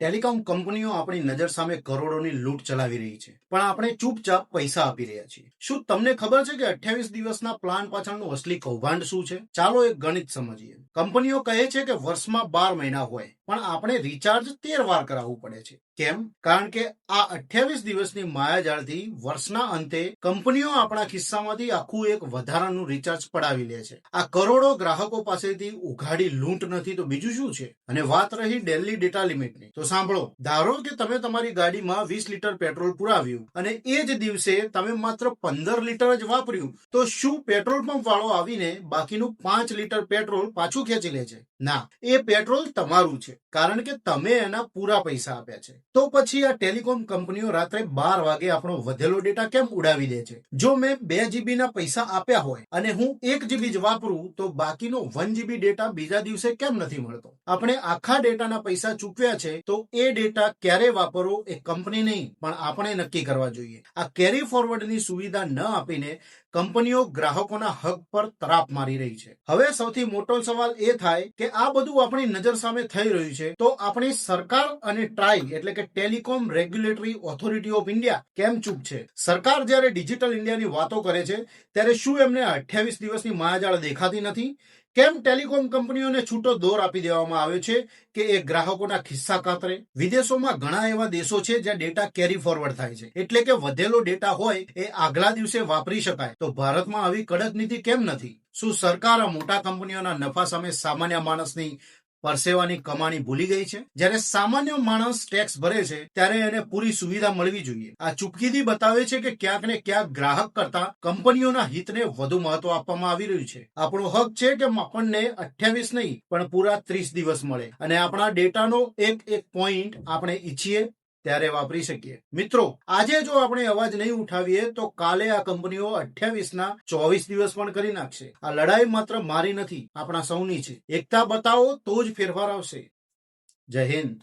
Telecom કંપનીઓ આપણી નજર સામે કરોડોની લૂંટ ચલાવી રહી છે, પણ આપણે ચૂપચાપ પૈસા આપી રહ્યા છીએ. શું તમને ખબર છે કે 28 દિવસના પ્લાન પાછળનું અસલી કૌભાંડ શું છે? ચાલો એક ગણિત સમજીએ. કંપનીઓ કહે છે કે વર્ષમાં 12 મહિના હોય, પણ આપણે રિચાર્જ 13 વાર કરાવવું પડે છે. કેમ? કારણ કે આ 28 દિવસની માયાજાળથી વર્ષના અંતે કંપનીઓ આપણા ખિસ્સામાંથી આખું એક વધારાનું રિચાર્જ પડાવી લે છે. આ કરોડો ગ્રાહકો પાસેથી ઉઘાડી લૂંટ નથી તો બીજું શું છે? અને વાત રહી ડેલી ડેટા લિમિટની, તો સાંભળો. ધારો કે તમે તમારી ગાડીમાં 20 લીટર પેટ્રોલ પુરાવ્યું અને એ જ દિવસે તમે માત્ર 15 લીટર જ વાપર્યું, તો શું પેટ્રોલ પંપ વાળો આવીને બાકીનું 5 લીટર પેટ્રોલ પાછું ખેંચી લે છે? ના, એ પેટ્રોલ તમારું છે, કારણ કે તમે એના પૂરા પૈસા આપ્યા છે. તો પછી આ ટેલિકોમ કંપનીઓ રાત્રે 12 વાગે આપણો વધેલો ડેટા કેમ ઉડાવી દે છે? જો મેં 2 GB ના પૈસા આપ્યા હોય અને હું 1 GB જ વાપરું, તો બાકીનો 1 GB ડેટા બીજા દિવસે કેમ નથી મળતો? આપણે આખા ડેટાના પૈસા ચૂકવ્યા છે, તો એ ડેટા ક્યારે વાપરવો એ કંપની નહીં, પણ આપણે નક્કી કરવા જોઈએ. આ કેરી ફોરવર્ડની સુવિધા ન આપીને કંપનીઓ ગ્રાહકોના હક પર તરાપ મારી રહી છે. હવે સૌથી મોટો સવાલ એ થાય કે આ બધું આપણી નજર સામે થઈ રહ્યું છે, તો આપણી સરકાર અને ટ્રાઈ એટલે કે telecom regulatory authority of India કેમ ચૂપ છે? સરકાર જ્યારે ડિજિટલ ઇન્ડિયાની વાતો કરે છે, ત્યારે શું એમને 28 દિવસની માયાજાળ દેખાતી નથી? કેમ ટેલિકોમ કંપનીઓને છૂટો દોર આપી દેવામાં આવ્યો છે કે એ ગ્રાહકોના ખિસ્સા કાતરે? વિદેશોમાં ઘણા એવા દેશો છે જ્યાં ડેટા કેરી ફોરવર્ડ થાય છે, એટલે કે વધેલો ડેટા હોય એ આગલા દિવસે વાપરી શકાય. તો ભારતમાં આવી કડક નીતિ કેમ નથી? શું સરકાર મોટા કંપનીઓના નફા સામે સામાન્ય માણસની પરસેવાની કમાણી ભૂલી ગઈ છે? જ્યારે સામાન્ય માણસ ટેક્સ ભરે છે, ત્યારે એને પૂરી સુવિધા મળવી જોઈએ. આ ચૂપકીદી બતાવે છે કે ક્યાંક ને ક્યાંક ગ્રાહક કરતા કંપનીઓના હિતને વધુ મહત્વ આપવામાં આવી રહ્યું છે. આપણો હક છે કે આપણને 28 નહીં, પણ પૂરા 30 દિવસ મળે અને આપણા ડેટાનો એક પોઈન્ટ આપણે ઈચ્છીએ ત્યારે વાપરી શકીએ. મિત્રો, આજે જો આપણે અવાજ નહીં ઉઠાવીએ, તો કાલે આ કંપનીઓ 28 ના 24 દિવસ પણ કરી નાખશે. આ લડાઈ માત્ર મારી નથી, આપણા સૌની છે. એકતા બતાવો તો જ ફેરફાર આવશે. જય હિન્દ.